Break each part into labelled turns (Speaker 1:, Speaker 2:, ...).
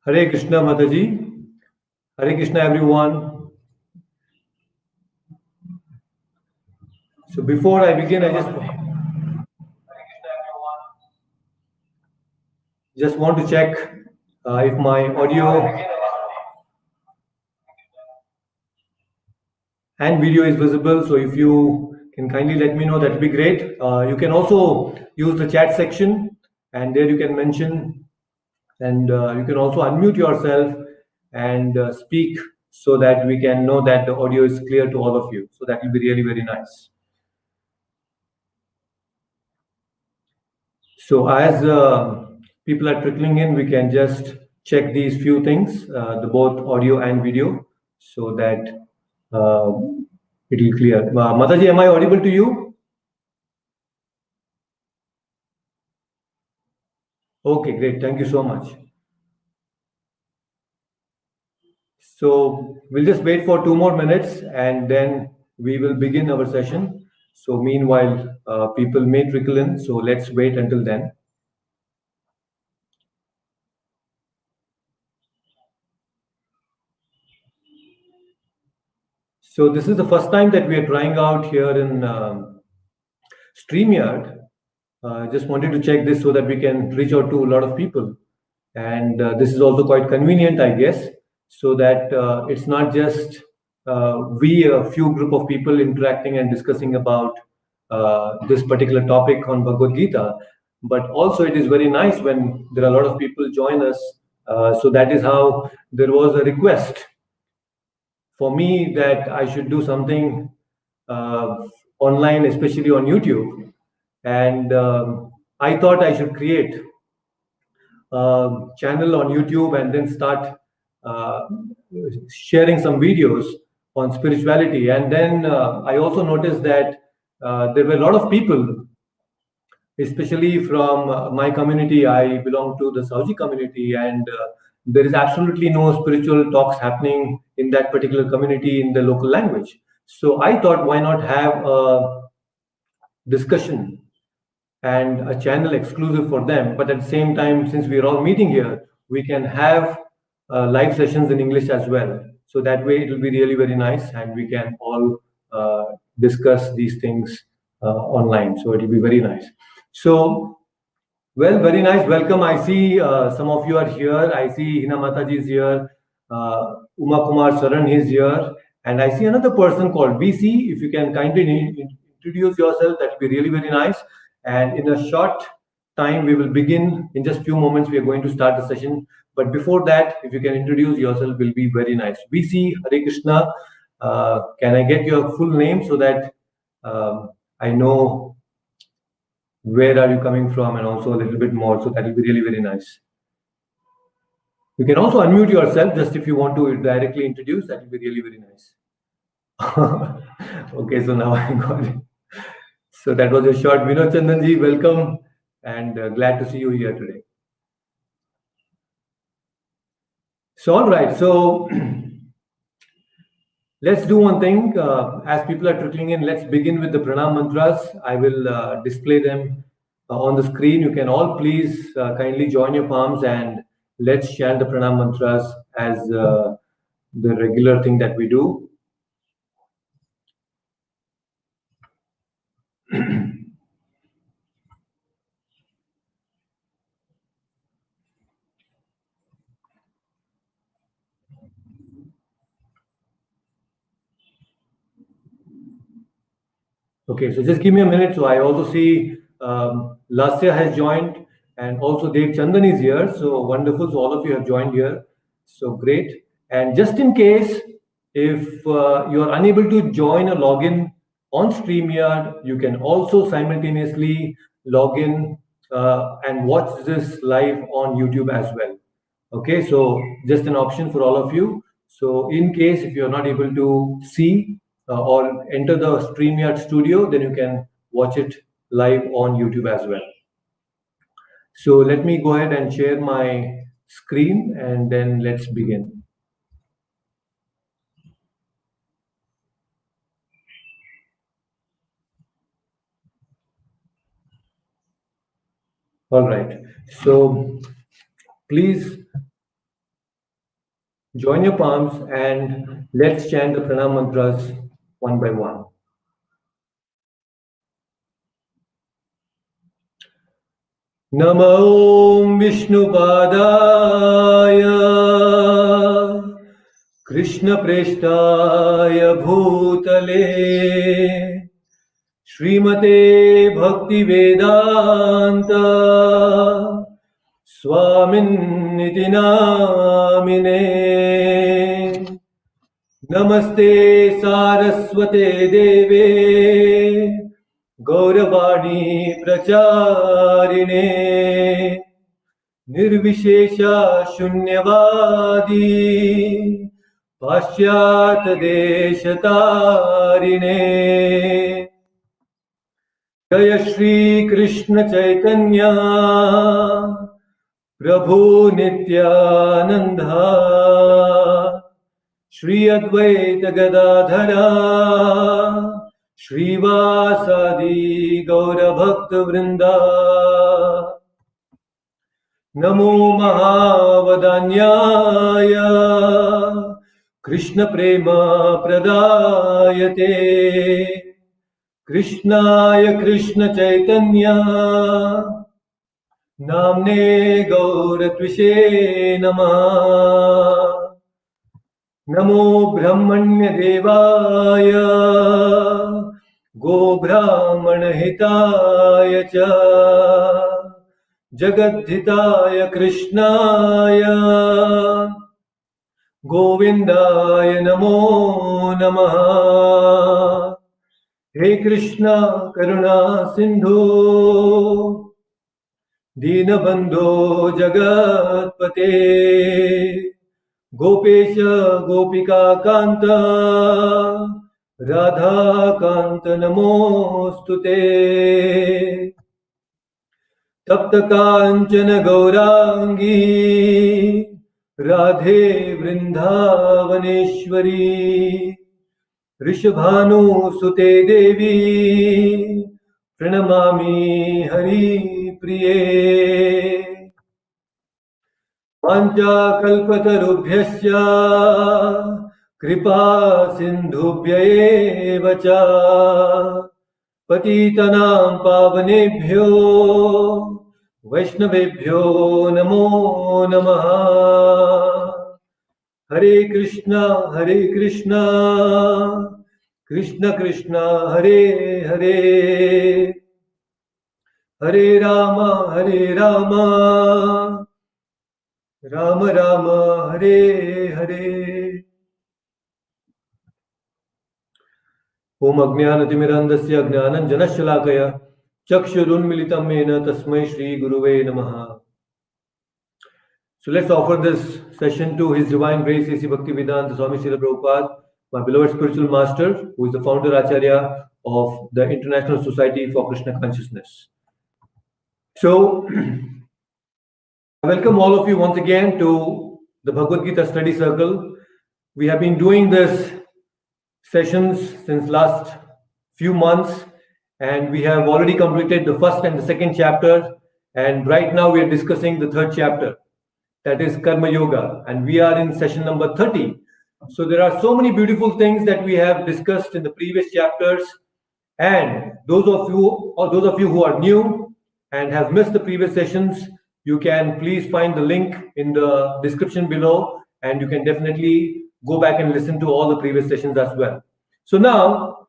Speaker 1: Hare Krishna Mataji. Hare Krishna everyone. So before I begin, I just want to check if my audio and video is visible. So if you can kindly let me know, that would be great. You can also use the chat section, and there you can mention, and you can also unmute yourself and speak so that we can know that the audio is clear to all of you. So that will be really very nice. So as people are trickling in, we can just check these few things, the both audio and video, so that uh, it will clear. Mataji, am I audible to you? Okay, great. Thank you so much. So we'll just wait for 2 more minutes and then we will begin our session. So meanwhile, people may trickle in. So let's wait until then. So this is the first time that we are trying out here in StreamYard. Just wanted to check this so that we can reach out to a lot of people. And this is also quite convenient, I guess, so that it's not just we, a few group of people interacting and discussing about this particular topic on Bhagavad Gita, but also it is very nice when there are a lot of people join us. So that is how there was a request for me that I should do something uh, online, especially on YouTube. And I thought I should create a channel on YouTube and then start uh, sharing some videos on spirituality. And then I also noticed that there were a lot of people, especially from my community. I belong to the Savaji community, and there is absolutely no spiritual talks happening in that particular community in the local language. So I thought, why not have a discussion and a channel exclusive for them. But at the same time, since we are all meeting here, we can have live sessions in English as well. So that way it will be really very nice and we can all discuss these things online. So it will be very nice. So, well, very nice. Welcome. I see some of you are here. I see Hina Mataji is here. Uma Kumar Saran is here. And I see another person called BC. If you can kindly introduce yourself, that would be really very nice. And in a short time, we will begin. In just few moments, we are going to start the session. But before that, if you can introduce yourself, will be very nice. BC, Hare Krishna. Can I get your full name so that I know where are you coming from and also a little bit more, so that will be really very nice. You can also unmute yourself just if you want to directly introduce, that will be really very nice. Okay, so now I got it. So that was a short. Vinod Chandanji, welcome and glad to see you here today. So all right, so let's do one thing. As people are trickling in, let's begin with the pranam mantras. I will display them on the screen. You can all please kindly join your palms and let's chant the pranam mantras as the regular thing that we do. Okay, so just give me a minute. So I also see Lasya has joined and also Dev Chandan is here. So wonderful. So all of you have joined here. So great. And just in case, if you are unable to join a login on StreamYard, you can also simultaneously log in and watch this live on YouTube as well. Okay, so just an option for all of you. So in case if you're not able to see or enter the StreamYard studio, then you can watch it live on YouTube as well. So let me go ahead and share my screen and then let's begin. All right. So please Join your palms and let's chant the pranam mantras one by one. Namo Vishnupadaya Krishna Preshtaya Bhutale Srimate Bhakti Vedanta Swamin Niti Namine Namaste Saraswate Deve Gauravani Pracharine Nirvishesha Shunyavadi Paschat Deshatarine Jaya Shri Krishna Chaitanya Prabhu Nityananda Shri Advaita Gadadhara Shrivasadi Gaura Bhakta Vrinda Namo Mahavadanyaya Krishna Prema Pradayate Krishnaya Krishna Chaitanya Namne Gaura Tvishe Namah Namo Brahmanya Devaya Go Brahmana Hitaya Cha Jagadhitaya Krishnaya Govindaya Namo Namaha He Krishna Karuna Sindhu Dinabandho Jagatpate Gopesha Gopika Kanta Radha Kanta Namostute Tapta Kanchana Gaurangi Radhe Vrindavaneshwari Rishabhanu Sute Devi Pranamami Hari Priye Pancha Kalpatarubhyasya Kripa Sindhubhya eva cha Patitanam Pavanebhyo Vaishnavebhyo Namo Namaha Hare Krishna Krishna Krishna Hare Hare Hare Rama Rama Rama Hare Hare Om Ajnanatimirandasya Ajnananjanashalakaya Chakshurunmilitam Mena Tasmai Shri Guruve Namaha. So let's offer this session to His Divine Grace A.C. Bhaktivedanta Swami Srila Prabhupada, my beloved spiritual master, who is the founder Acharya of the International Society for Krishna Consciousness. So, I welcome all of you once again to the Bhagavad Gita study circle. We have been doing this sessions since last few months, and we have already completed the first and the second chapter, and right now we are discussing the third chapter, that is Karma Yoga, and we are in session number 30. So there are so many beautiful things that we have discussed in the previous chapters, and those of you who are new and have missed the previous sessions, you can please find the link in the description below, and you can definitely go back and listen to all the previous sessions as well. So now,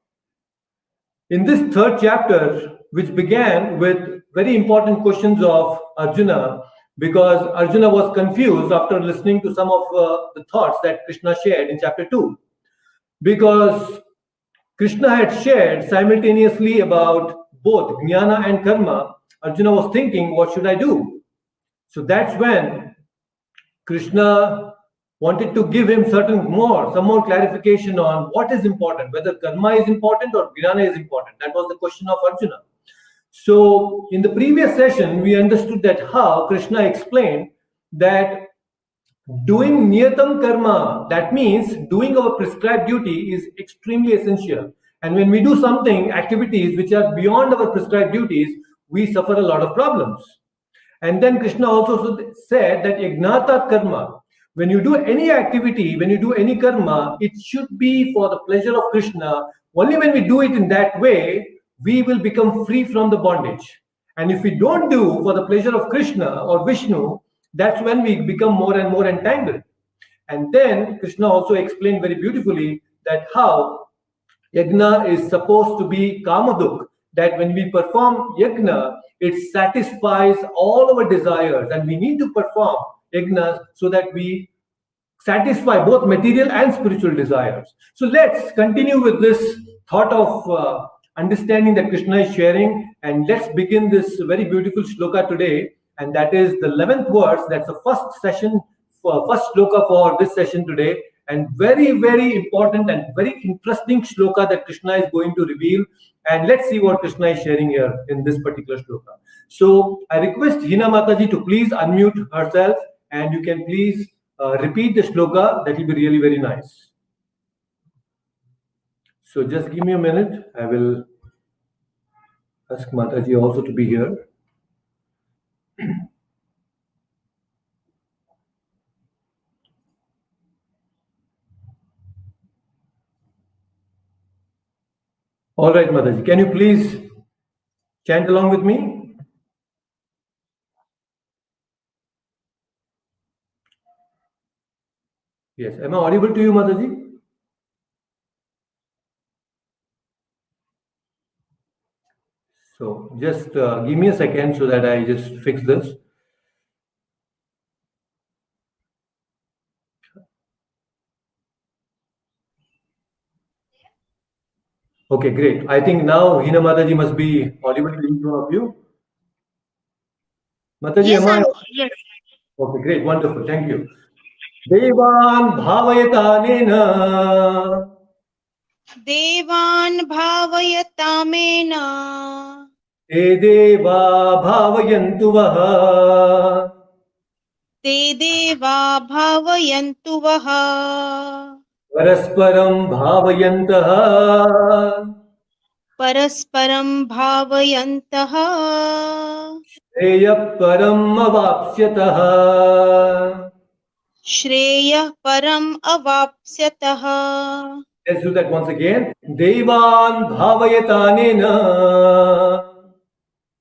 Speaker 1: in this third chapter, which began with very important questions of Arjuna, because Arjuna was confused after listening to some of the thoughts that Krishna shared in chapter 2. Because Krishna had shared simultaneously about both jnana and karma, Arjuna was thinking, what should I do? So that's when Krishna wanted to give him some more clarification on what is important, whether karma is important or jnana is important. That was the question of Arjuna. So in the previous session, we understood that how Krishna explained that doing niyatam karma, that means doing our prescribed duty, is extremely essential. And when we do activities which are beyond our prescribed duties, we suffer a lot of problems. And then Krishna also said that yajnatat karma, when you do any activity, when you do any karma, it should be for the pleasure of Krishna. Only when we do it in that way, we will become free from the bondage. And if we don't do for the pleasure of Krishna or Vishnu, that's when we become more and more entangled. And then Krishna also explained very beautifully that how yajna is supposed to be kamaduk, that when we perform yajna, it satisfies all our desires, and we need to perform yajna so that we satisfy both material and spiritual desires. So let's continue with this thought of understanding that Krishna is sharing, and let's begin this very beautiful shloka today, and that is the 11th verse. That's the first session, first shloka for this session today, and very, very important and very interesting shloka that Krishna is going to reveal. And let's see what Krishna is sharing here in this particular shloka. So I request Hina Mataji to please unmute herself, and you can please repeat the shloka. That will be really very nice. So just give me a minute. I will ask Mataji also to be here. All right, Mataji, can you please chant along with me? Yes. Am I audible to you, Mataji? So just give me a second so that I just fix this. Okay, great. I think now Hina Mataji must be audible to each one of you. Mataji,
Speaker 2: Yes,
Speaker 1: am I?
Speaker 2: yes.
Speaker 1: Okay, great, wonderful. Thank you. Devan bhavayatanena.
Speaker 2: Devan bhavayatamena.
Speaker 1: Te deva bhavayantu vaha.
Speaker 2: Te deva bhavayantu vaha.
Speaker 1: Parasparam bhavayantaha.
Speaker 2: Parasparam bhavayantaha.
Speaker 1: Shreya param avapsyataha.
Speaker 2: Shreya param avapsyataha.
Speaker 1: Let's do that once again. Devan bhavayatanena.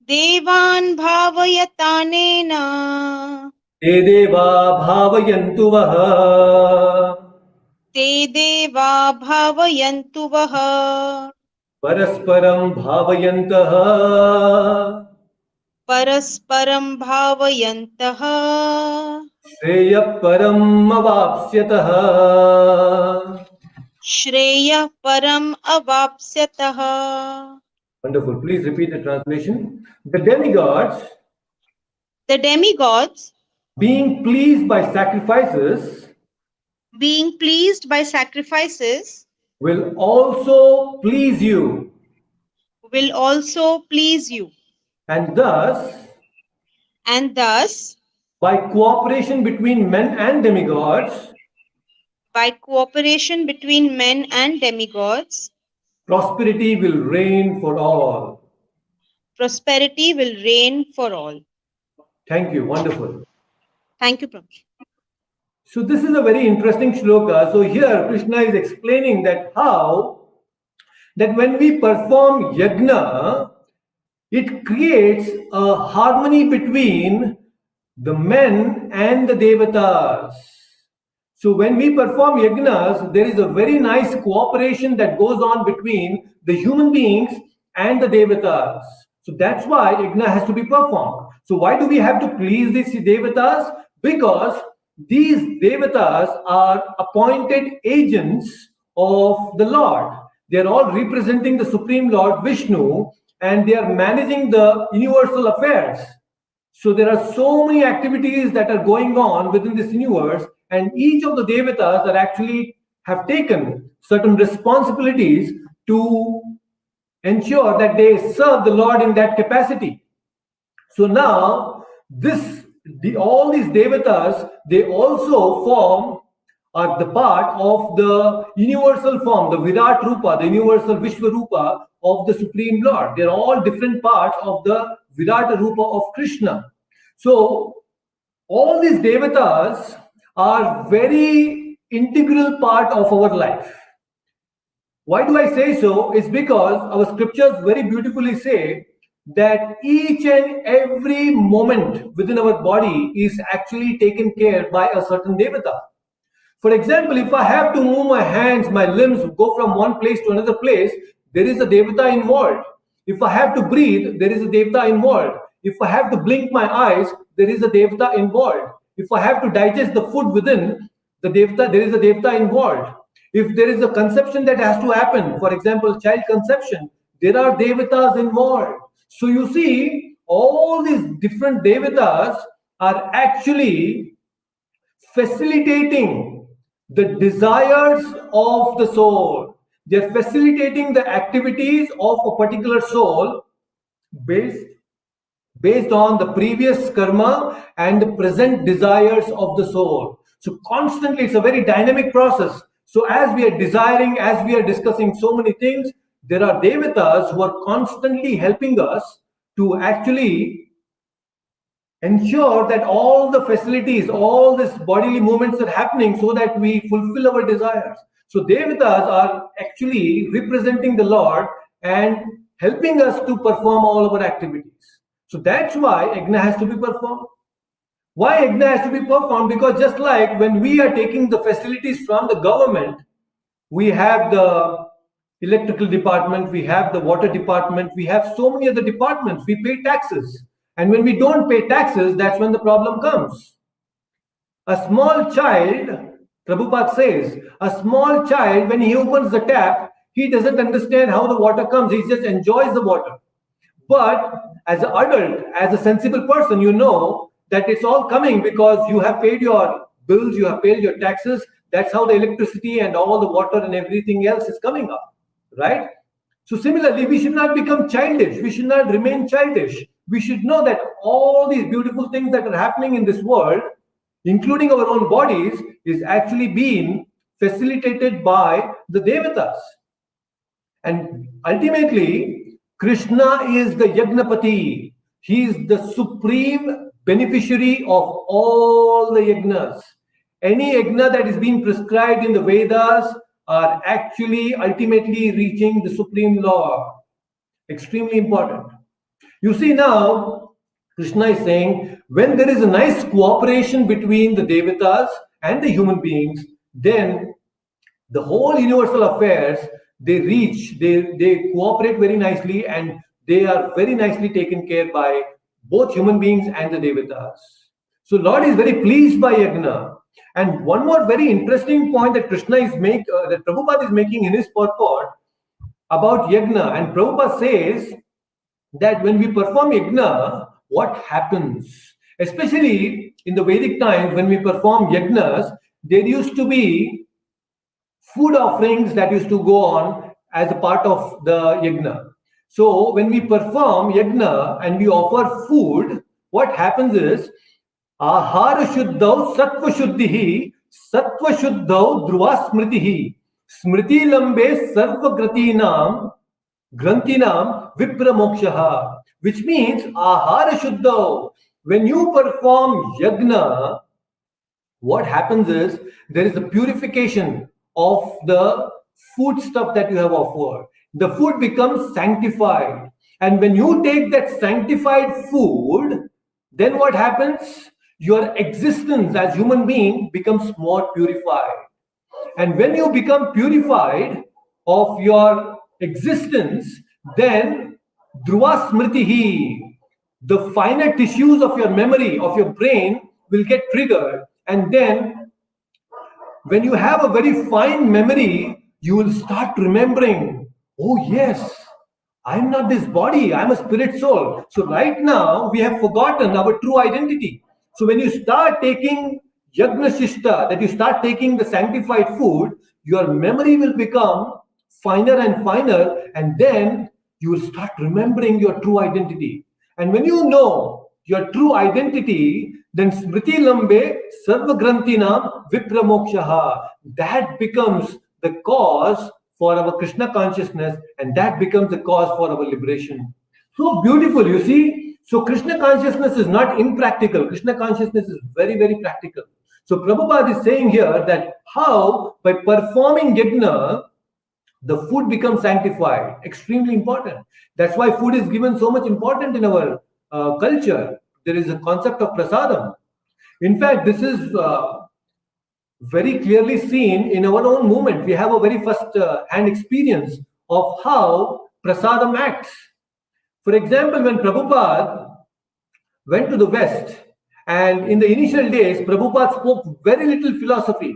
Speaker 2: Devan bhavayatanena.
Speaker 1: Te deva bhavayantu vaha.
Speaker 2: Te deva bhavayantu vaha.
Speaker 1: Parasparam bhavayantaha.
Speaker 2: Parasparam bhavayantaha.
Speaker 1: Shreya param avapsyataha.
Speaker 2: Shreya param avapsyataha.
Speaker 1: Wonderful. Please repeat the translation. The demigods,
Speaker 2: The demigods,
Speaker 1: being pleased by sacrifices,
Speaker 2: being pleased by sacrifices,
Speaker 1: will also please you.
Speaker 2: will also please you.
Speaker 1: And thus,
Speaker 2: by
Speaker 1: cooperation between men and demigods, prosperity will reign for all.
Speaker 2: Prosperity will reign for all.
Speaker 1: Thank you. Wonderful.
Speaker 2: Thank you, Prabhu.
Speaker 1: So this is a very interesting shloka. So here Krishna is explaining that how that when we perform yajna, it creates a harmony between the men and the devatas. So when we perform yajnas, there is a very nice cooperation that goes on between the human beings and the devatas. So that's why yajna has to be performed. So why do we have to please these devatas? Because these devatas are appointed agents of the Lord. They are all representing the Supreme Lord Vishnu, and they are managing the universal affairs. So there are so many activities that are going on within this universe, and each of the devatas are actually have taken certain responsibilities to ensure that they serve the Lord in that capacity. So now all these devatas, they also form are the part of the universal form, the Virat Rupa, the universal Vishwa Rupa of the Supreme Lord. They're all different parts of the Virat Rupa of Krishna. So all these devatas are very integral part of our life. Why do I say so? It's because our scriptures very beautifully say that each and every moment within our body is actually taken care by a certain devata. For example, if I have to move my hands, my limbs, go from one place to another place, there is a devata involved. If I have to breathe, there is a devata involved. If I have to blink my eyes, there is a devata involved. If I have to digest the food within the devata, there is a devata involved. If there is a conception that has to happen, for example, child conception, there are devatas involved. So you see, all these different devatas are actually facilitating the desires of the soul. They're facilitating the activities of a particular soul based on the previous karma and the present desires of the soul. So constantly, it's a very dynamic process. So as we are desiring, as we are discussing so many things, there are devatas who are constantly helping us to actually ensure that all the facilities, all these bodily movements are happening so that we fulfill our desires. So devatas are actually representing the Lord and helping us to perform all our activities. So that's why yajna has to be performed. Why yajna has to be performed? Because just like when we are taking the facilities from the government, we have the electrical department, we have the water department, we have so many other departments, we pay taxes. And when we don't pay taxes, that's when the problem comes. A small child, Prabhupada says, a small child, when he opens the tap, he doesn't understand how the water comes, he just enjoys the water. But as an adult, as a sensible person, you know that it's all coming because you have paid your bills, you have paid your taxes. That's how the electricity and all the water and everything else is coming up, right? So similarly, we should not become childish. We should not remain childish. We should know that all these beautiful things that are happening in this world, including our own bodies, is actually being facilitated by the devatas. And ultimately, Krishna is the Yagnapati. He is the supreme beneficiary of all the yagnas. Any yagna that is being prescribed in the Vedas are actually ultimately reaching the Supreme Lord. Extremely important. You see now, Krishna is saying, when there is a nice cooperation between the devatas and the human beings, then the whole universal affairs, they cooperate very nicely and they are very nicely taken care by both human beings and the devatas. So Lord is very pleased by yagna. And one more very interesting point that that Prabhupada is making in his purport about yagna, and Prabhupada says that when we perform yagna, what happens? Especially in the Vedic times, when we perform yagnas, there used to be food offerings that used to go on as a part of the yagna. So when we perform yagna and we offer food, what happens is ahara shuddhau sattva shuddhihi sattva shuddhau dhruva smritihi smriti lambe sarva grantinam vipra mokshaha, which means ahara shuddhau. When you perform yagna, what happens is there is a purification of the food stuff that you have offered. The food becomes sanctified. And when you take that sanctified food, then what happens? Your existence as human being becomes more purified. And when you become purified of your existence, then dhruva smritihi, the finer tissues of your memory, of your brain, will get triggered. And then when you have a very fine memory, you will start remembering, oh yes, I'm not this body, I'm a spirit soul. So right now we have forgotten our true identity. So when you start taking yagna shishta, that you start taking the sanctified food, your memory will become finer and finer, and then you will start remembering your true identity. And when you know your true identity, then smriti lambe sarva grantinam vipra mokshaha. That becomes the cause for our Krishna consciousness, and that becomes the cause for our liberation. So beautiful, you see. So Krishna consciousness is not impractical. Krishna consciousness is very, very practical. So Prabhupada is saying here that how by performing yajna, the food becomes sanctified. Extremely important. That's why food is given so much importance in our culture. There is a concept of prasadam. In fact, this is very clearly seen in our own movement. We have a very first hand experience of how prasadam acts. For example, when Prabhupada went to the West, and in the initial days, Prabhupada spoke very little philosophy.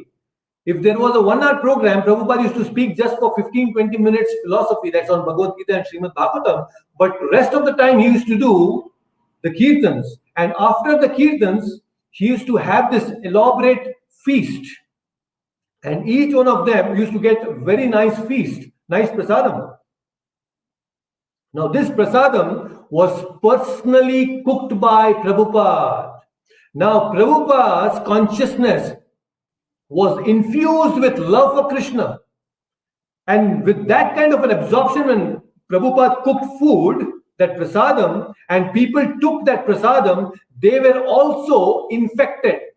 Speaker 1: If there was a 1 hour program, Prabhupada used to speak just for 15-20 minutes philosophy. That's on Bhagavad Gita and Srimad Bhagavatam. But rest of the time, he used to do the kirtans. And after the kirtans, he used to have this elaborate feast. And each one of them used to get very nice feast, nice prasadam. Now, this prasadam was personally cooked by Prabhupada. Now, Prabhupada's consciousness was infused with love for Krishna. And with that kind of an absorption, when Prabhupada cooked food, that prasadam, and people took that prasadam, they were also infected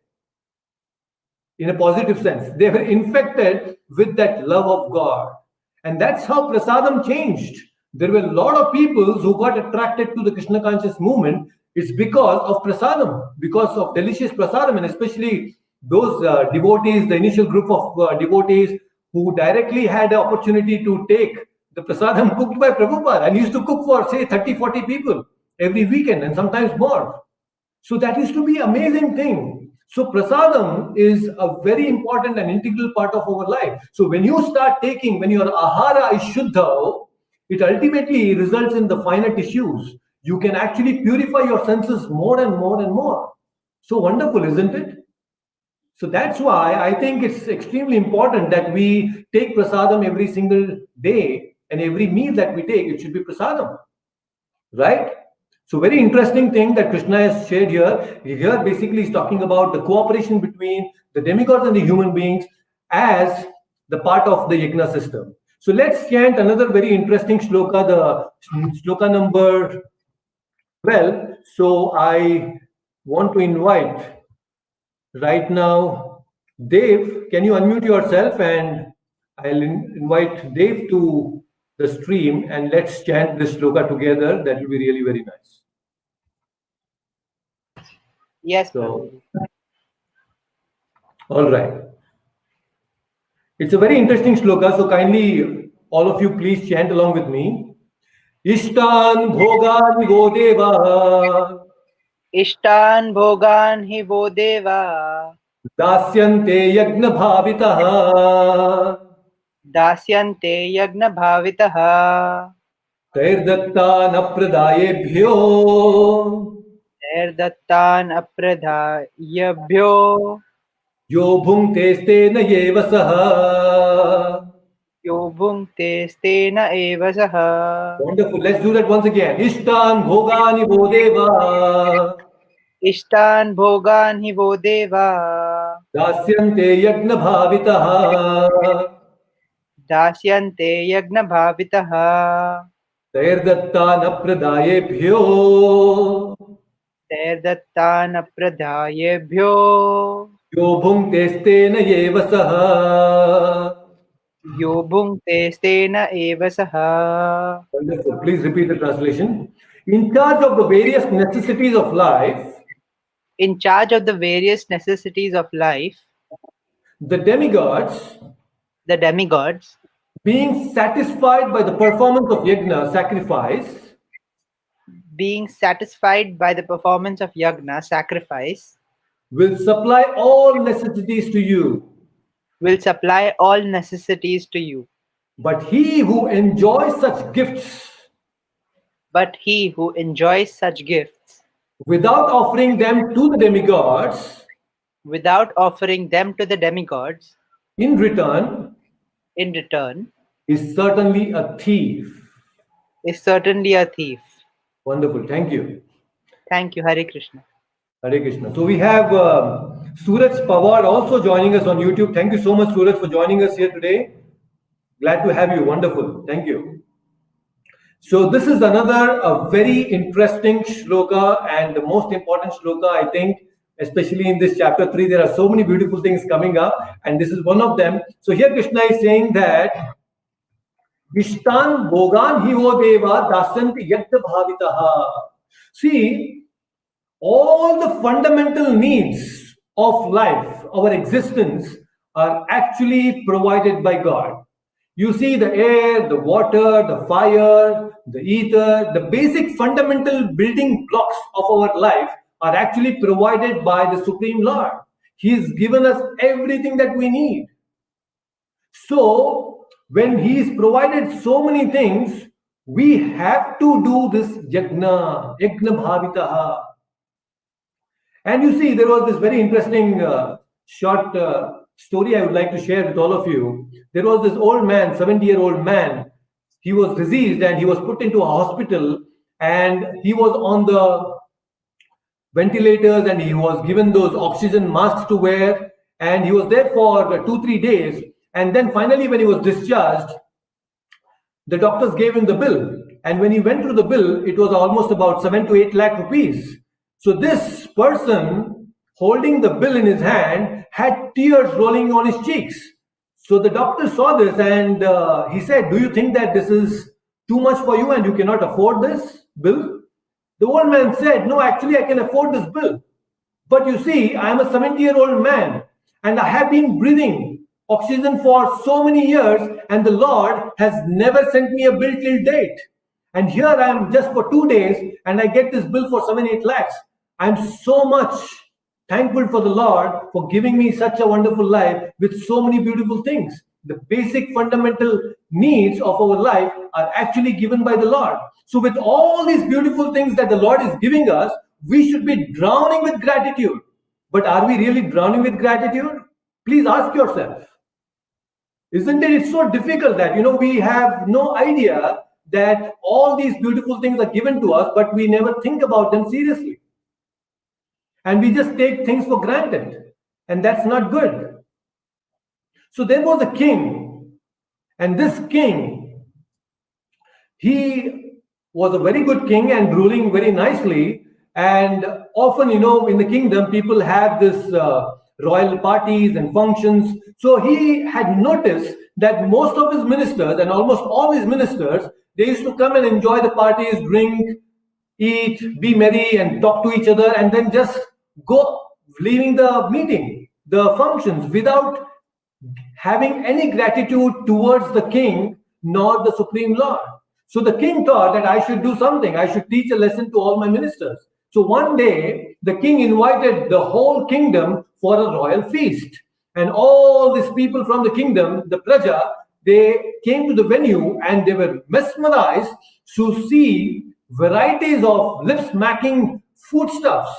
Speaker 1: in a positive sense. They were infected with that love of God. And that's how prasadam changed. There were a lot of people who got attracted to the Krishna conscious movement. It's because of prasadam, because of delicious prasadam, and especially those devotees, the initial group of devotees who directly had the opportunity to take the prasadam cooked by Prabhupada, and he used to cook for, say, 30-40 people every weekend and sometimes more. So that used to be an amazing thing. So prasadam is a very important and integral part of our life. So when you start taking, when your ahara is shuddha, it ultimately results in the finer tissues. You can actually purify your senses more and more and more. So wonderful, isn't it? So that's why I think it's extremely important that we take prasadam every single day, and every meal that we take, it should be prasadam. Right? So very interesting thing that Krishna has shared here. Here basically is talking about the cooperation between the demigods and the human beings as the part of the yajna system. So let's chant another very interesting shloka, the shloka number 12. So I want to invite right now Dev. Can you unmute yourself, and I'll invite Dev to the stream, and let's chant this shloka together. That will be really very nice.
Speaker 3: Yes,
Speaker 1: So, all right. It's a very interesting shloka, so kindly all of you please chant along with me. Ishtan bhogan go deva
Speaker 3: Ishtan bhogan hi vo deva
Speaker 1: dasyante yagna bhavitah
Speaker 3: dasyante yagna bhavitah
Speaker 1: tairdattan apradayebhyo
Speaker 3: Erdattan apradayabhyo
Speaker 1: yo bhungte stena yevasah.
Speaker 3: yo bhungte stena eva saha.
Speaker 1: Wonderful. Let's do that once again. Ishtan bhogani vo deva
Speaker 3: Ishtan bhogan hi vo deva
Speaker 1: dasyante yagna bhavitah
Speaker 3: dasyante yagna bhavitah
Speaker 1: tairdattan apradayebhyo
Speaker 3: Erdattan apradayabhyo
Speaker 1: yo bhungte stena yevasah.
Speaker 3: yo bhungte stena eva saha.
Speaker 1: Wonderful. Please repeat the translation. In charge of the various necessities of life,
Speaker 3: In charge of the various necessities of life,
Speaker 1: the demigods,
Speaker 3: the demigods,
Speaker 1: being satisfied by the performance of yajna, sacrifice,
Speaker 3: being satisfied by the performance of yagna, sacrifice,
Speaker 1: will supply all necessities to you.
Speaker 3: will supply all necessities to you.
Speaker 1: But he who enjoys such gifts
Speaker 3: But he who enjoys such gifts
Speaker 1: without offering them to the demigods,
Speaker 3: without offering them to the demigods
Speaker 1: in return,
Speaker 3: in return
Speaker 1: is certainly a thief.
Speaker 3: is certainly a thief.
Speaker 1: Wonderful. Thank you.
Speaker 3: Thank you, Hare Krishna.
Speaker 1: Hare Krishna. So we have Suraj Pawar also joining us on YouTube. Thank you so much, Suraj, for joining us here today. Glad to have you. Wonderful. Thank you. So this is another very interesting shloka, and the most important shloka, I think, especially in this chapter 3, there are so many beautiful things coming up, and this is one of them. So here Krishna is saying that Ishtan Bhogan Hivo Deva Dasanti Yagda Bhavitaha. See, all the fundamental needs of life, our existence, are actually provided by God. You see, the air, the water, the fire, the ether, the basic fundamental building blocks of our life are actually provided by the Supreme Lord. He has given us everything that we need. So, when He has provided so many things, we have to do this yagna bhavitaha. And you see, there was this very interesting short story I would like to share with all of you. There was this old man, 70-year-old man. He was diseased and he was put into a hospital, and he was on the ventilators and he was given those oxygen masks to wear, and he was there for 2-3 days. And then finally, when he was discharged, the doctors gave him the bill. And when he went through the bill, it was almost about 7 to 8 lakh rupees. So this person holding the bill in his hand had tears rolling on his cheeks. So the doctor saw this and he said, "Do you think that this is too much for you and you cannot afford this bill?" The old man said, "No, actually I can afford this bill. But you see, I am a 70-year-old man and I have been breathing oxygen for so many years, and the Lord has never sent me a bill till date. And here I am just for 2 days and I get this bill for 7-8 lakhs. I'm so much thankful for the Lord for giving me such a wonderful life with so many beautiful things." The basic fundamental needs of our life are actually given by the Lord. So with all these beautiful things that the Lord is giving us, we should be drowning with gratitude. But are we really drowning with gratitude? Please ask yourself. Isn't it? It's so difficult that, we have no idea that all these beautiful things are given to us, but we never think about them seriously. And we just take things for granted. And that's not good. So there was a king. And this king, he was a very good king and ruling very nicely. And often, in the kingdom, people have this royal parties and functions. So he had noticed that most of his ministers and almost all his ministers, they used to come and enjoy the parties, drink, eat, be merry, and talk to each other, and then just go, leaving the meeting, the functions, without having any gratitude towards the king nor the Supreme Lord. So the king thought that I should do something. I should teach a lesson to all my ministers. So one day, the king invited the whole kingdom for a royal feast. And all these people from the kingdom, the Praja, they came to the venue and they were mesmerized to see varieties of lip-smacking foodstuffs.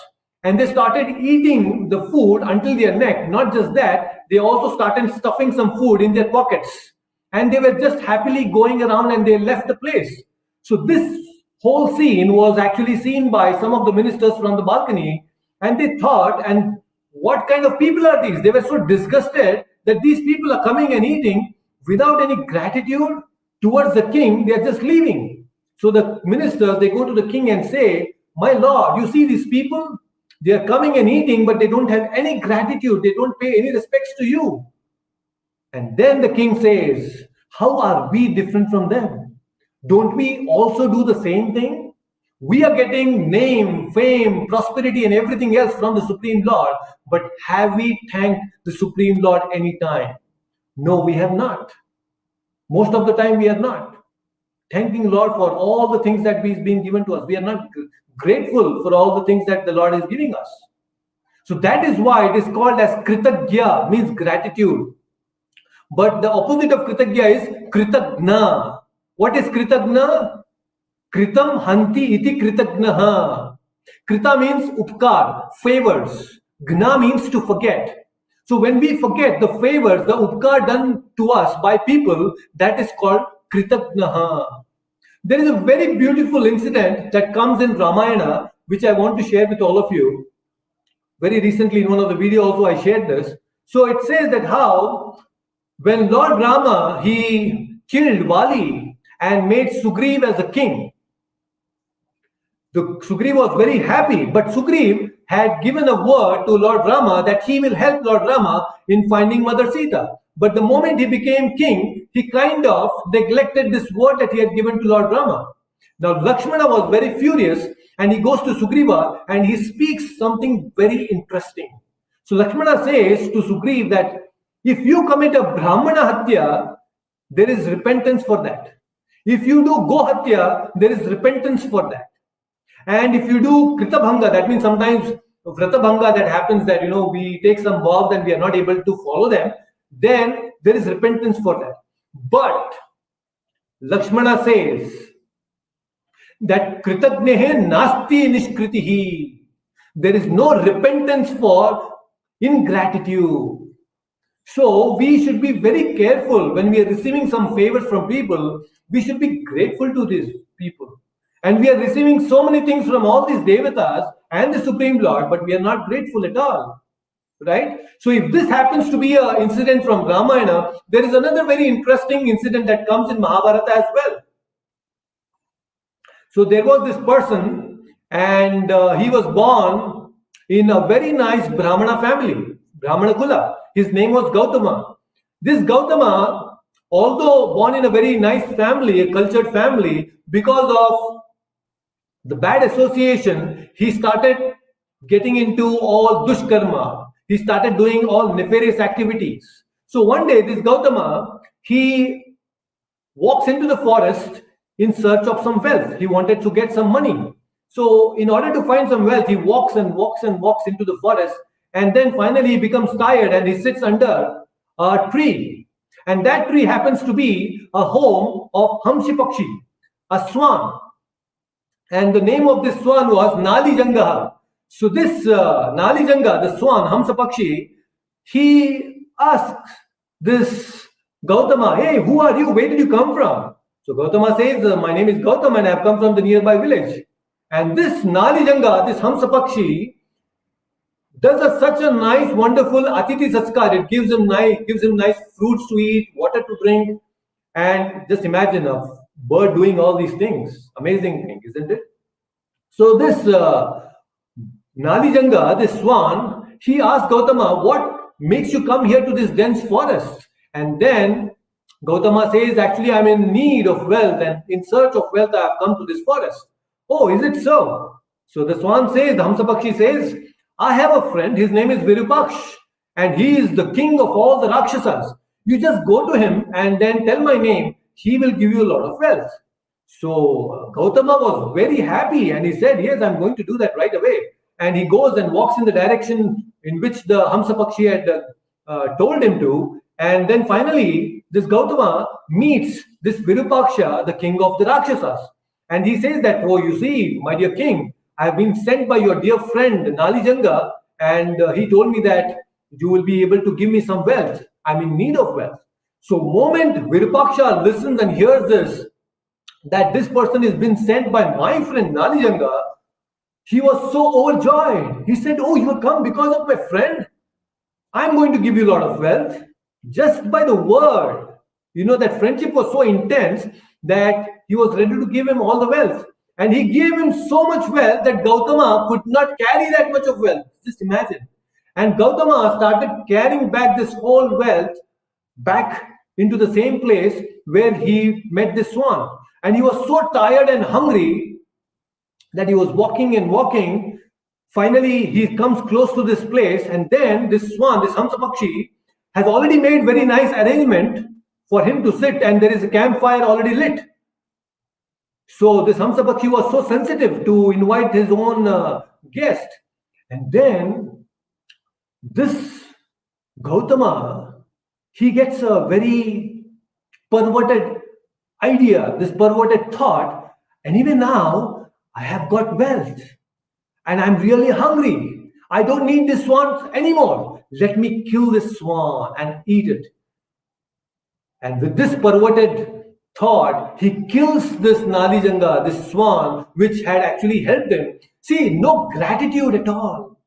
Speaker 1: And they started eating the food until their neck. Not just that, they also started stuffing some food in their pockets. And they were just happily going around and they left the place. So this whole scene was actually seen by some of the ministers from the balcony. And they thought, and what kind of people are these? They were so disgusted that these people are coming and eating without any gratitude towards the king. They are just leaving. So the ministers, they go to the king and say, "My lord, you see these people? They are coming and eating, but they don't have any gratitude. They don't pay any respects to you." And then the king says, "How are we different from them? Don't we also do the same thing? We are getting name, fame, prosperity, and everything else from the Supreme Lord, but have we thanked the Supreme Lord any time? No, we have not. Most of the time, we are not thanking Lord for all the things that He's been given to us. We are not grateful for all the things that the Lord is giving us. So that is why it is called as Kritagya, means gratitude. But the opposite of Kritagya is Kritagna. What is Kritagna? Kritam hanti iti Kritagnaha. Krita means upkar, favors. Gna means to forget. So when we forget the favors, the upkar done to us by people, that is called Kritagnaha. There is a very beautiful incident that comes in Ramayana, which I want to share with all of you. Very recently in one of the videos also I shared this. So it says that how when Lord Rama, he killed Vali and made Sugriv as a king, Sugriv was very happy, but Sugriv had given a word to Lord Rama that he will help Lord Rama in finding Mother Sita. But the moment he became king, he kind of neglected this word that he had given to Lord Rama. Now Lakshmana was very furious, and he goes to Sugriva and he speaks something very interesting. So Lakshmana says to Sugriv that if you commit a Brahmana Hatya, there is repentance for that. If you do Go Hatya, there is repentance for that. And if you do Krita Bhanga, that means sometimes Vrata Bhanga that happens, that we take some vows and we are not able to follow them, then there is repentance for that. But Lakshmana says that Kritagnehe Nasti Nishkritihi. There is no repentance for ingratitude. So we should be very careful when we are receiving some favors from people. We should be grateful to these people. And we are receiving so many things from all these devatas and the Supreme Lord, but we are not grateful at all. Right? So if this happens to be an incident from Ramayana, there is another very interesting incident that comes in Mahabharata as well. So there was this person, and he was born in a very nice Brahmana family, Brahmana Kula. His name was Gautama. This Gautama, although born in a very nice family, a cultured family, because of the bad association, he started getting into all dushkarma. He started doing all nefarious activities. So one day, this Gautama, he walks into the forest in search of some wealth. He wanted to get some money. So in order to find some wealth, he walks and walks and walks into the forest. And then finally he becomes tired and he sits under a tree. And that tree happens to be a home of Hamshipakshi, a swan. And the name of this swan was Nalijanga. So this Nalijanga, the swan, Hamsapakshi, he asks this Gautama, hey, who are you? Where did you come from? So Gautama says, my name is Gautama and I have come from the nearby village. And this Nalijanga, this Hamsapakshi, does such a nice, wonderful Atiti Satskar. It gives him nice fruits to eat, water to drink. And just imagine a bird doing all these things. Amazing thing, isn't it? So this Nalijanga, this swan, he asked Gautama, what makes you come here to this dense forest? And then Gautama says, actually, I'm in need of wealth, and in search of wealth, I have come to this forest. Oh, is it so? So the swan says, the Hamsapakshi says, I have a friend, his name is Virupaksh, and he is the king of all the Rakshasas. You just go to him and then tell my name, he will give you a lot of wealth. So Gautama was very happy and he said, yes, I'm going to do that right away. And he goes and walks in the direction in which the Hamsapakshi had told him to. And then finally, this Gautama meets this Virupaksha, the king of the Rakshasas. And he says that, oh, you see, my dear king, I have been sent by your dear friend Nalijanga, and he told me that you will be able to give me some wealth. I'm in need of wealth. So moment Virupaksha listens and hears this, that this person has been sent by my friend Nalijanga, he was so overjoyed. He said, oh, you have come because of my friend? I'm going to give you a lot of wealth. Just by the word. That friendship was so intense that he was ready to give him all the wealth. And he gave him so much wealth that Gautama could not carry that much of wealth. Just imagine. And Gautama started carrying back this whole wealth back into the same place where he met this swan. And he was so tired and hungry that he was walking and walking. Finally, he comes close to this place, and then this swan, this Hamsapakshi, has already made very nice arrangement for him to sit, and there is a campfire already lit. So this Hamsapakshi was so sensitive to invite his own guest. And then this Gautama, he gets a very perverted idea, this perverted thought, and even now I have got wealth and I'm really hungry. I don't need this swan anymore. Let me kill this swan and eat it. And with this perverted thought, he kills this Nalijanga, this swan, which had actually helped him. See, no gratitude at all.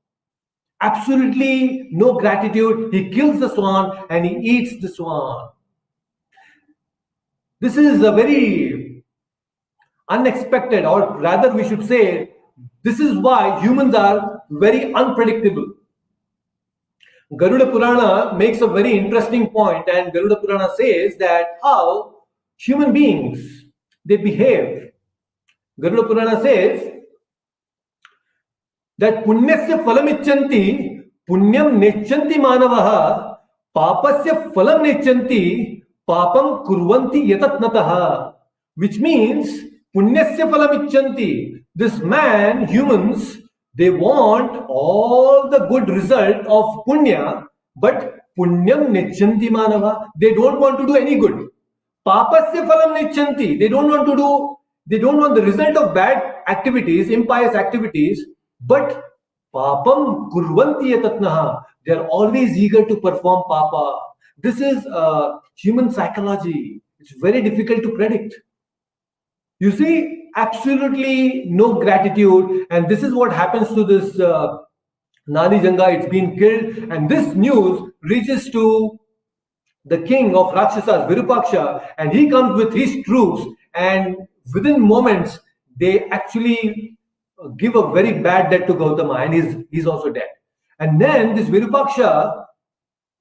Speaker 1: Absolutely no gratitude. He kills the swan and he eats the swan. This is a very unexpected, or rather we should say, This is why humans are very unpredictable. Garuda Purana makes a very interesting point, and Garuda Purana says that how human beings they behave. Garuda Purana says that punyasya phalam icchanti, punyam nechanti manavaha, papasya phalam nechanti, papam kurvanti yatatnataha. Which means punyasya phalam icchanti. This man, humans, they want all the good result of punya, but punyam nechanti manava. They don't want to do any good. Papasya phalam nechanti. They don't want the result of bad activities, impious activities, but papam kurvanti yatatnaha. They are always eager to perform papa. This is human psychology. It's very difficult to predict. You see, absolutely no gratitude, and this is what happens to this Nadi Janga. It's been killed, and this news reaches to the king of Rakshasas, Virupaksha, and he comes with his troops, and within moments, they actually give a very bad death to Gautama, and he's also dead. And then this Virupaksha,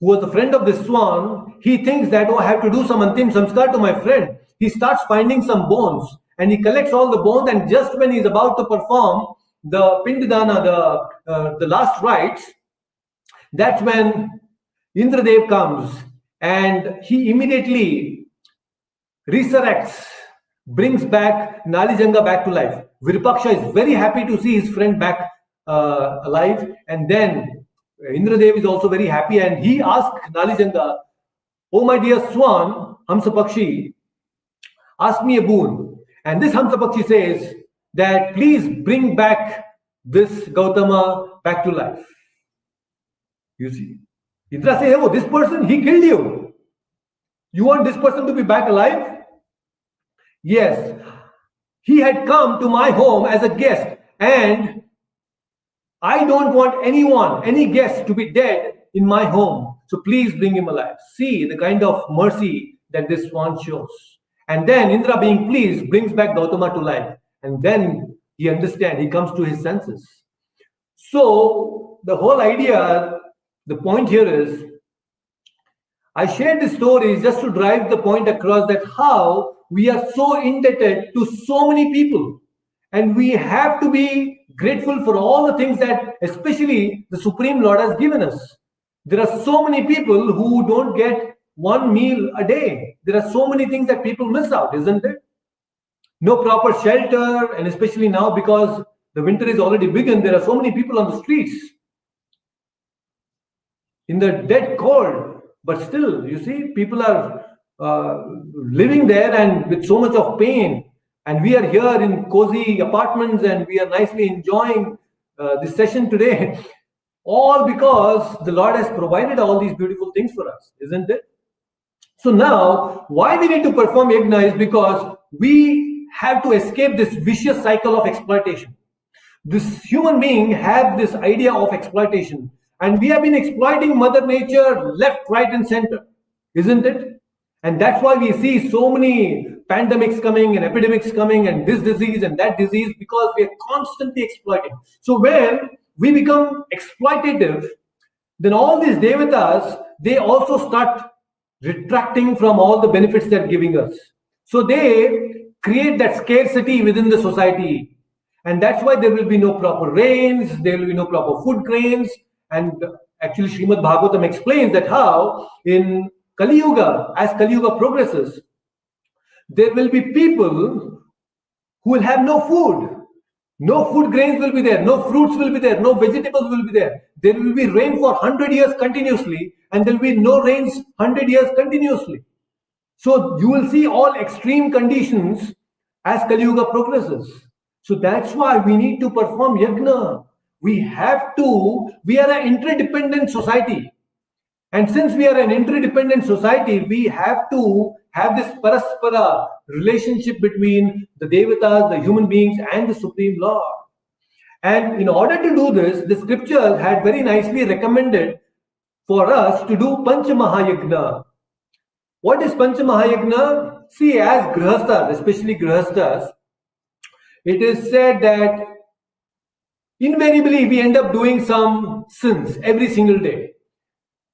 Speaker 1: who was a friend of this swan, he thinks that, oh, I have to do some antim samskar to my friend. He starts finding some bones, and he collects all the bones, and just when he's about to perform the Pindadana, the last rites, that's when Indradev comes, and he immediately resurrects, brings back Nalijanga back to life. Virupaksha is very happy to see his friend back alive, and then Indradev is also very happy, and he asks Nalijanga, "Oh my dear swan, Hamsapakshi, ask me a boon." And this Hamsapakshi says that please bring back this Gautama back to life. You see, Indra says, "Oh, this person, he killed you. You want this person to be back alive?" Yes, he had come to my home as a guest, and I don't want anyone, any guest to be dead in my home. So please bring him alive. See the kind of mercy that this swan shows. And then Indra, being pleased, brings back Gautama to life. And then he understands, he comes to his senses. So the whole idea, the point here is, I shared this story just to drive the point across that how we are so indebted to so many people. And we have to be grateful for all the things that especially the Supreme Lord has given us. There are so many people who don't get one meal a day. There are so many things that people miss out, isn't it? No proper shelter, and especially now because the winter is already begun, there are so many people on the streets in the dead cold. But still, you see, people are living there and with so much of pain. And we are here in cozy apartments and we are nicely enjoying this session today. All because the Lord has provided all these beautiful things for us, isn't it? So now, why we need to perform yajna is because we have to escape this vicious cycle of exploitation. This human being have this idea of exploitation, and we have been exploiting Mother Nature left, right, and center, isn't it? And that's why we see so many pandemics coming and epidemics coming and this disease and that disease, because we are constantly exploiting. So when we become exploitative, then all these devatas, they also start retracting from all the benefits they're giving us. So they create that scarcity within the society. And that's why there will be no proper rains, there will be no proper food grains. And actually Srimad Bhagavatam explains that how in Kali Yuga, as Kali Yuga progresses, there will be people who will have no food. No food grains will be there, no fruits will be there, no vegetables will be there. There will be rain for 100 years continuously, and there will be no rains 100 years continuously. So you will see all extreme conditions as Kali Yuga progresses. So that's why we need to perform yajna. We are an interdependent society. And since we are an interdependent society, we have to have this paraspara relationship between the devatas, the human beings, and the Supreme Lord. And in order to do this, the scriptures had very nicely recommended for us to do Pancha Mahayagna. What is Pancha Mahayagna? See, as Grihasthas, especially Grihasthas, it is said that invariably we end up doing some sins every single day.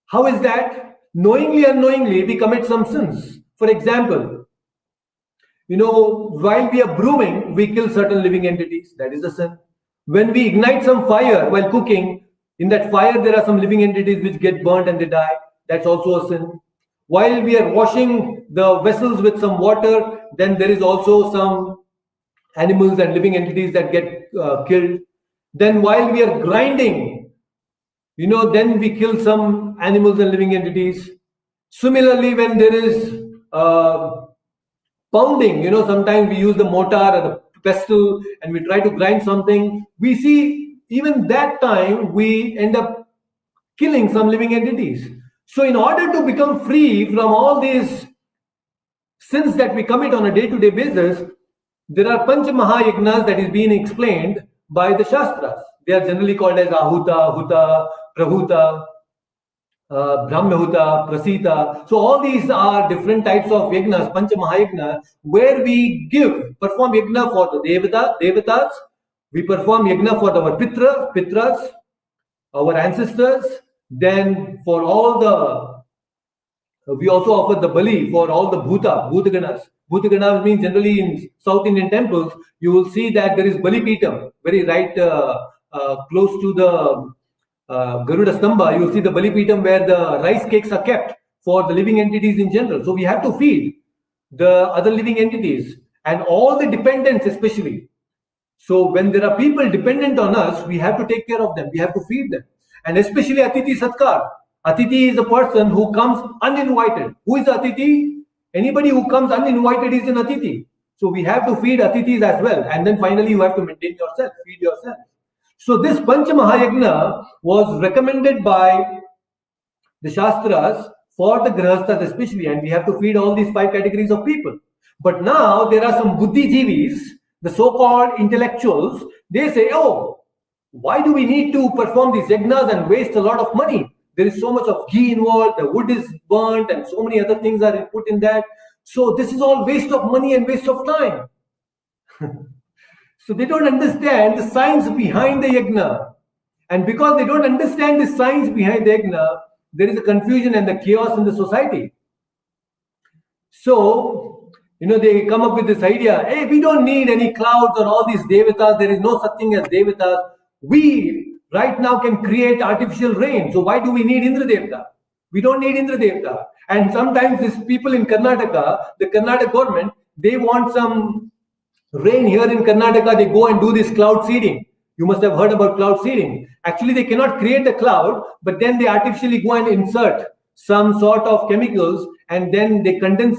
Speaker 1: How is that? Knowingly, unknowingly, we commit some sins. For example, while we are brewing, we kill certain living entities. That is a sin. When we ignite some fire while cooking, in that fire there are some living entities which get burnt and they die. That's also a sin. While we are washing the vessels with some water, then there is also some animals and living entities that get killed. Then while we are grinding, then we kill some animals and living entities. Similarly, when there is pounding, sometimes we use the mortar or the pestle and we try to grind something, we see even that time we end up killing some living entities. So in order to become free from all these sins that we commit on a day-to-day basis, there are Panch Mahayagnas that is being explained by the Shastras. They are generally called as Ahuta, Huta, Prahuta, Brahmahuta, Prasita. So all these are different types of yagnas, Pancha Mahayagna, where we perform yagna for the Devatas, we perform yagna for our Pitras, our ancestors, then for all we also offer the Bali for all the Bhutaganas. Bhutaganas means generally in South Indian temples, you will see that there is Bali Pitam, very right close to the Garuda Stamba, you will see the Bali Pitam where the rice cakes are kept for the living entities in general. So we have to feed the other living entities and all the dependents especially. So when there are people dependent on us, we have to take care of them. We have to feed them. And especially Atiti Satkar. Atiti is a person who comes uninvited. Who is Atiti? Anybody who comes uninvited is an Atiti. So we have to feed Atitis as well. And then finally you have to maintain yourself, feed yourself. So this Pancha Mahayagna was recommended by the Shastras for the Grihasthas especially, and we have to feed all these 5 categories of people. But now there are some Buddhijivis, the so-called intellectuals, they say, oh, why do we need to perform these yagnas and waste a lot of money? There is so much of ghee involved, the wood is burnt, and so many other things are put in that. So this is all waste of money and waste of time. So they don't understand the science behind the yagna. And because they don't understand the science behind the yagna, there is a confusion and the chaos in the society. So, they come up with this idea, hey, we don't need any clouds or all these devatas. There is no such thing as devatas. We right now can create artificial rain. So why do we need Indra Devata? We don't need Indra Devata. And sometimes these people in Karnataka, the Karnataka government, they want some rain here in Karnataka, they go and do this cloud seeding. You must have heard about cloud seeding. Actually, they cannot create a cloud, but then they artificially go and insert some sort of chemicals and then they condense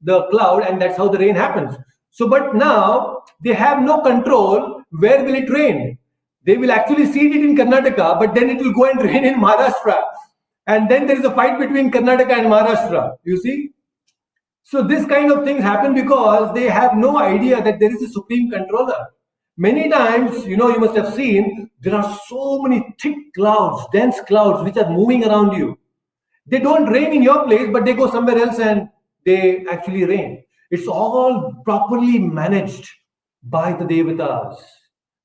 Speaker 1: the cloud and that's how the rain happens. So, but now they have no control where will it rain. They will actually seed it in Karnataka, but then it will go and rain in Maharashtra. And then there is a fight between Karnataka and Maharashtra, you see. So this kind of things happen because they have no idea that there is a supreme controller. Many times, you must have seen, there are so many thick clouds, dense clouds, which are moving around you. They don't rain in your place, but they go somewhere else and they actually rain. It's all properly managed by the Devatas,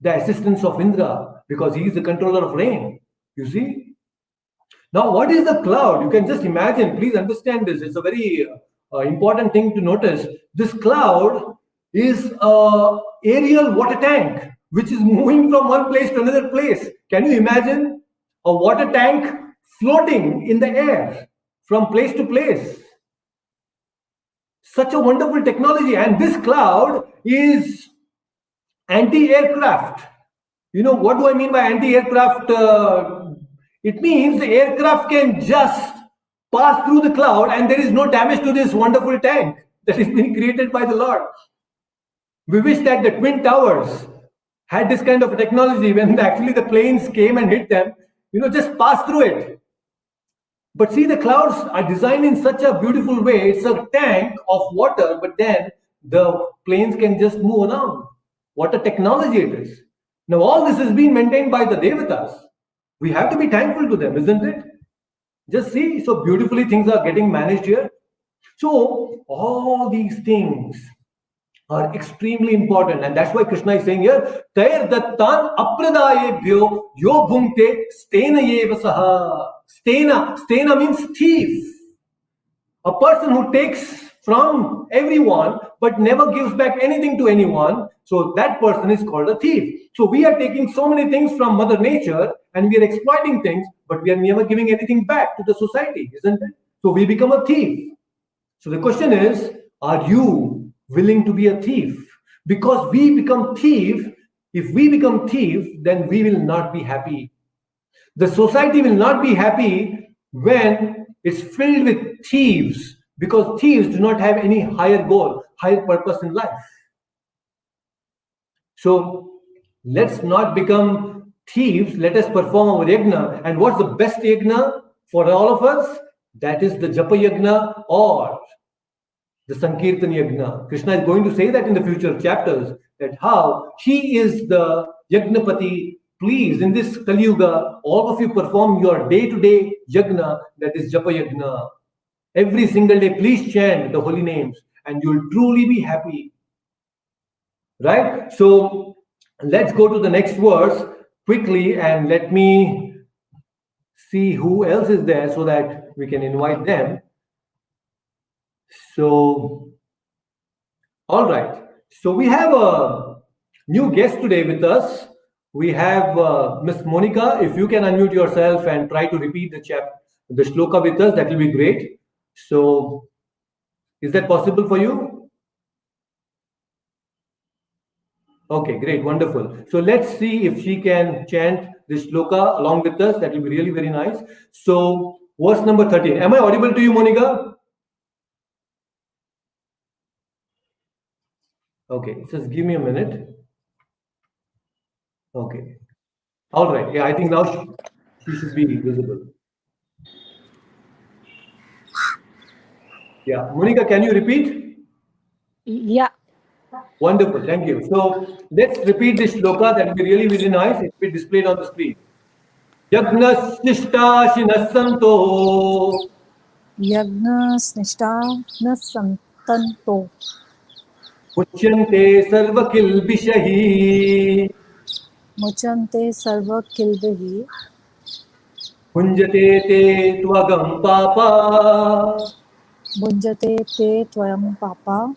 Speaker 1: the assistance of Indra, because he is the controller of rain. You see? Now, what is the cloud? You can just imagine, please understand this. It's a very important thing to notice. This cloud is a aerial water tank which is moving from one place to another place. Can you imagine a water tank floating in the air from place to place? Such a wonderful technology. And this cloud is anti-aircraft. What do I mean by anti-aircraft? It means the aircraft can just pass through the cloud and there is no damage to this wonderful tank that has been created by the Lord. We wish that the Twin Towers had this kind of technology when actually the planes came and hit them, just pass through it. But see, the clouds are designed in such a beautiful way. It's a tank of water, but then the planes can just move around. What a technology it is. Now all this is being maintained by the Devatas. We have to be thankful to them, isn't it? Just see, so beautifully things are getting managed here. So all these things are extremely important. And that's why Krishna is saying here, Tair dattan apradayebhyo yo bhungte stena yeva saha. Stena means thief. A person who takes from everyone but never gives back anything to anyone, so that person is called a thief. So we are taking so many things from Mother Nature and we are exploiting things, but we are never giving anything back to the society, isn't it? So we become a thief. So the question is, are you willing to be a thief? Because we become thief. If we become thief, then we will not be happy. The society will not be happy when it's filled with thieves, because thieves do not have any higher goal, higher purpose in life. So let's not become thieves. Let us perform our yajna. And what's the best yajna for all of us? That is the japa yajna or the Sankirtan Yajna. Krishna is going to say that in the future chapters, that how he is the Yagnapati. Please, in this Kali Yuga, all of you perform your day-to-day Yajna, that is Japa Yajna. Every single day, please chant the holy names and you'll truly be happy. Right? So, let's go to the next verse quickly and let me see who else is there so that we can invite them. So, all right. So we have a new guest today with us. We have Miss Monica. If you can unmute yourself and try to repeat the shloka with us, that will be great. So, is that possible for you? Okay, great, wonderful. So let's see if she can chant this shloka along with us. That will be really very nice. So, verse number 13. Am I audible to you, Monica? Okay, just give me a minute. Okay. All right. Yeah, I think now she should be visible. Yeah. Monica, can you repeat?
Speaker 4: Yeah.
Speaker 1: Wonderful. Thank you. So let's repeat this shloka. That will be really, really nice. It will be displayed on the screen. Yagnasnishtashinas santo
Speaker 4: Yagnasnishta nasantanto
Speaker 1: Muchyante sarvakilbishahi
Speaker 4: muchante sarva kilbehi
Speaker 1: Bhunjate te tvagam papa
Speaker 4: bhunjate te tvayam papa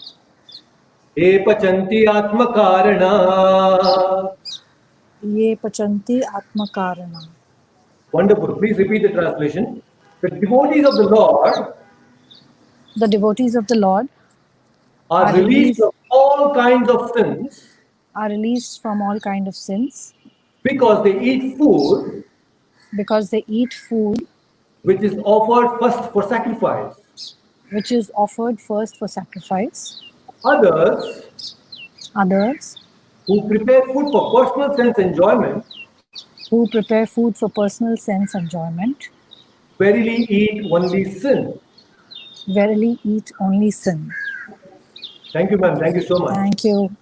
Speaker 1: He pachanti atmakarana.
Speaker 4: ye pachanti atmakarana.
Speaker 1: Wonderful. Please repeat the translation. The devotees of the Lord
Speaker 4: The devotees of the Lord
Speaker 1: are released from all kinds of sins
Speaker 4: are released from all kind of sins
Speaker 1: because they eat food
Speaker 4: because they eat food
Speaker 1: which is offered first for sacrifice.
Speaker 4: which is offered first for sacrifice.
Speaker 1: Others
Speaker 4: Others
Speaker 1: who prepare food for personal sense enjoyment
Speaker 4: who prepare food for personal sense enjoyment
Speaker 1: verily eat only sin.
Speaker 4: verily eat only sin.
Speaker 1: Thank you, ma'am. Thank you so much.
Speaker 4: Thank you.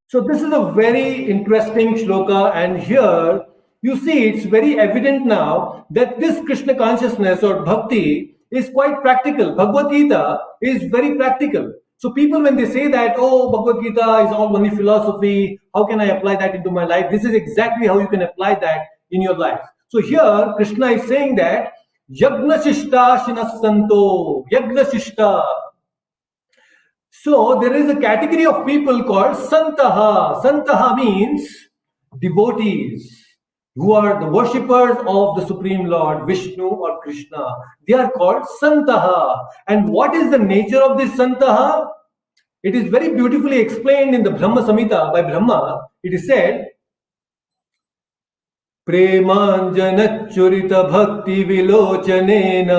Speaker 1: So this is a very interesting shloka, and here you see it's very evident now that this Krishna consciousness or bhakti is quite practical. Bhagavad Gita is very practical. So people, when they say that, oh, Bhagavad Gita is all only philosophy, how can I apply that into my life? This is exactly how you can apply that in your life. So here Krishna is saying that Yagna Shishta Shinasanto, Yagna Shishta. So there is a category of people called Santaha. Santaha means devotees who are the worshippers of the Supreme Lord, Vishnu or Krishna. They are called Santaha. And what is the nature of this Santaha? It is very beautifully explained in the Brahma Samhita by Brahma. It is said, Premanjanachurita Bhakti Vilochanena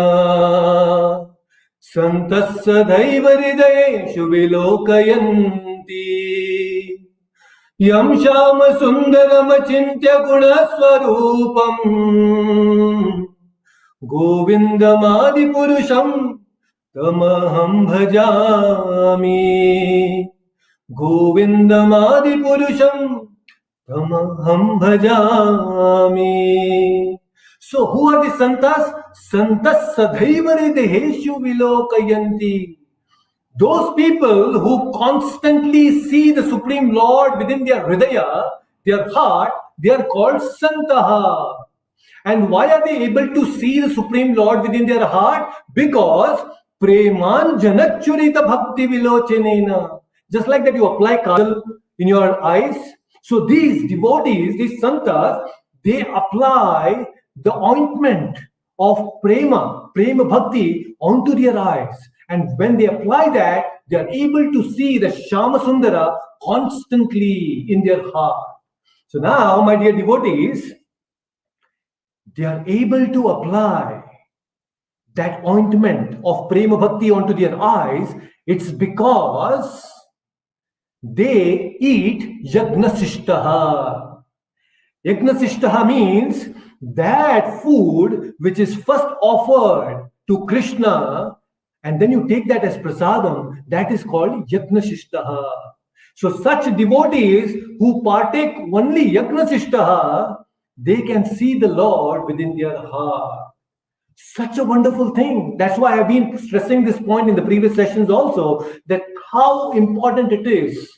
Speaker 1: Santas Sadhaiva Hridayeshu Vilokayanti Yam Shama Sundaram Achintya Gunaswarupam Govindamadi Purusham Tamaham Bhajami Govindamadi Purusham Tamaham Bhajami. So who are the Santas? Santas Sadhaiva Hridayeshu Vilokayanti. Those people who constantly see the Supreme Lord within their hridaya, their heart, they are called santaha. And why are they able to see the Supreme Lord within their heart? Because preman janachurita bhakti vilochenena. Just like that you apply kajal in your eyes. So these devotees, these santas, they apply the ointment of prema bhakti onto their eyes. And when they apply that, they are able to see the Shama Sundara constantly in their heart. So now, my dear devotees, they are able to apply that ointment of prema bhakti onto their eyes. It's because they eat yagnasishtaha. Yagnasishtaha means that food which is first offered to Krishna, and then you take that as prasadam, that is called yagnasishtaha. So such devotees who partake only yagnasishtaha, they can see the Lord within their heart. Such a wonderful thing. That's why I've been stressing this point in the previous sessions also, that how important it is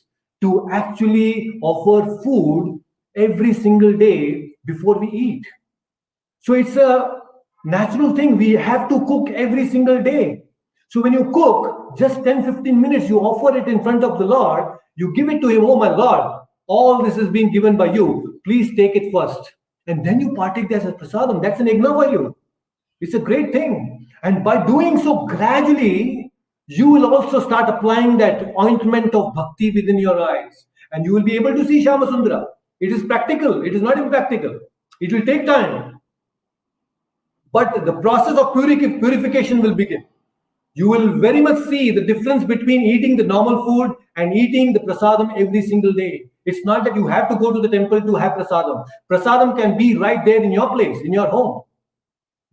Speaker 1: to actually offer food every single day before we eat. So it's a natural thing. We have to cook every single day. So when you cook, just 10-15 minutes, you offer it in front of the Lord, you give it to him. Oh my Lord, all this is being given by you. Please take it first. And then you partake that as prasadam. That's an yagna for you. It's a great thing. And by doing so gradually, you will also start applying that ointment of bhakti within your eyes. And you will be able to see Shama Sundara. It is practical. It is not impractical. It will take time. But the process of purification will begin. You will very much see the difference between eating the normal food and eating the prasadam every single day. It's not that you have to go to the temple to have prasadam. Prasadam can be right there in your place, in your home.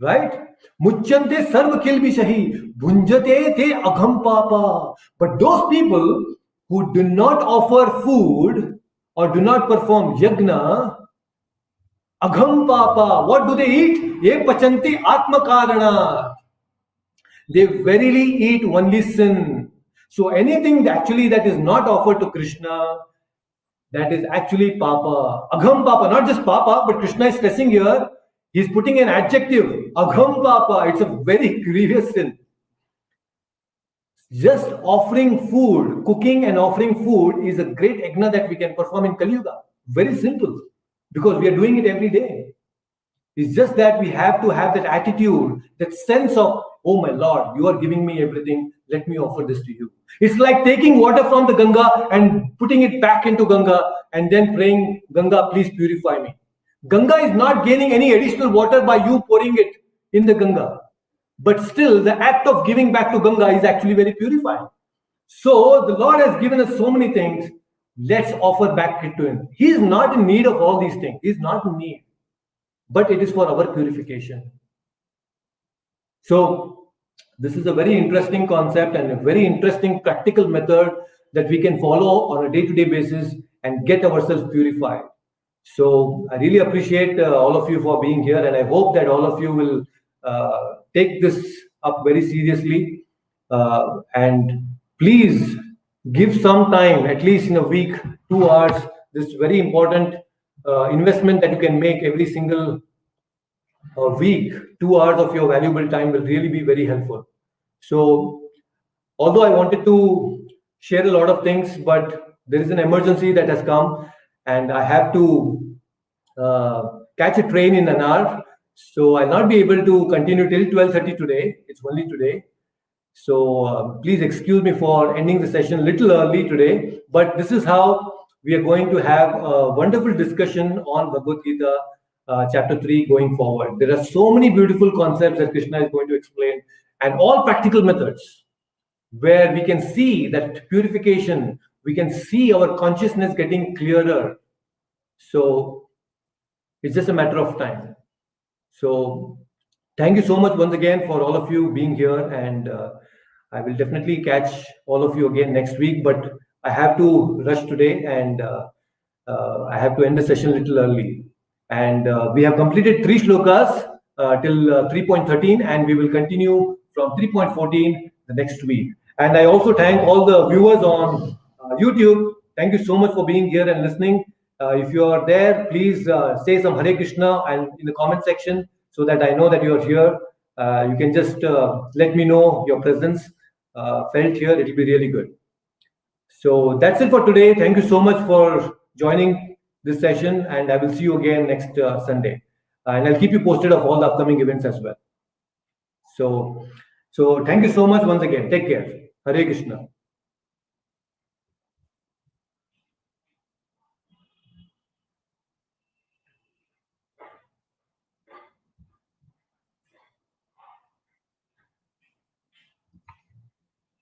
Speaker 1: Right? Muchyante sarva kilbishahi, bhunjate te agham papa. But those people who do not offer food or do not perform yagna, agham papa, what do they eat? Ye pachanti atma karana. They verily eat only sin. So anything actually that is not offered to Krishna, that is actually papa. Agham papa, not just papa, but Krishna is stressing here. He's putting an adjective, agham papa. It's a very grievous sin. Just offering food, cooking and offering food is a great yagna that we can perform in Kali Yuga. Very simple, because we are doing it every day. It's just that we have to have that attitude, that sense of, oh my Lord, you are giving me everything, let me offer this to you. It's like taking water from the Ganga and putting it back into Ganga and then praying, Ganga, please purify me. Ganga is not gaining any additional water by you pouring it in the Ganga. But still, the act of giving back to Ganga is actually very purifying. So the Lord has given us so many things. Let's offer back it to Him. He is not in need of all these things. He is not in need. But it is for our purification. So this is a very interesting concept and a very interesting practical method that we can follow on a day-to-day basis and get ourselves purified. So I really appreciate all of you for being here, and I hope that all of you will take this up very seriously, and please give some time, at least in a week, 2 hours. This very important investment that you can make every single week. 2 hours of your valuable time will really be very helpful. So although I wanted to share a lot of things, but there is an emergency that has come and I have to catch a train in an hour. So I'll not be able to continue till 12:30 today. It's only today. So please excuse me for ending the session a little early today. But this is how we are going to have a wonderful discussion on Bhagavad Gita chapter 3 going forward. There are so many beautiful concepts that Krishna is going to explain, and all practical methods where we can see that purification, we can see our consciousness getting clearer. So it's just a matter of time. So thank you so much once again for all of you being here, and I will definitely catch all of you again next week, but I have to rush today, and I have to end the session a little early. And we have completed 3 shlokas till 3.13, and we will continue from 3.14 the next week. And I also thank all the viewers on YouTube. Thank you so much for being here and listening. If you are there, please say some Hare Krishna and in the comment section so that I know that you are here. You can just let me know your presence felt here. It will be really good. So that's it for today. Thank you so much for joining this session, and I will see you again next Sunday. And I'll keep you posted of all the upcoming events as well. So thank you so much once again. Take care. Hare Krishna.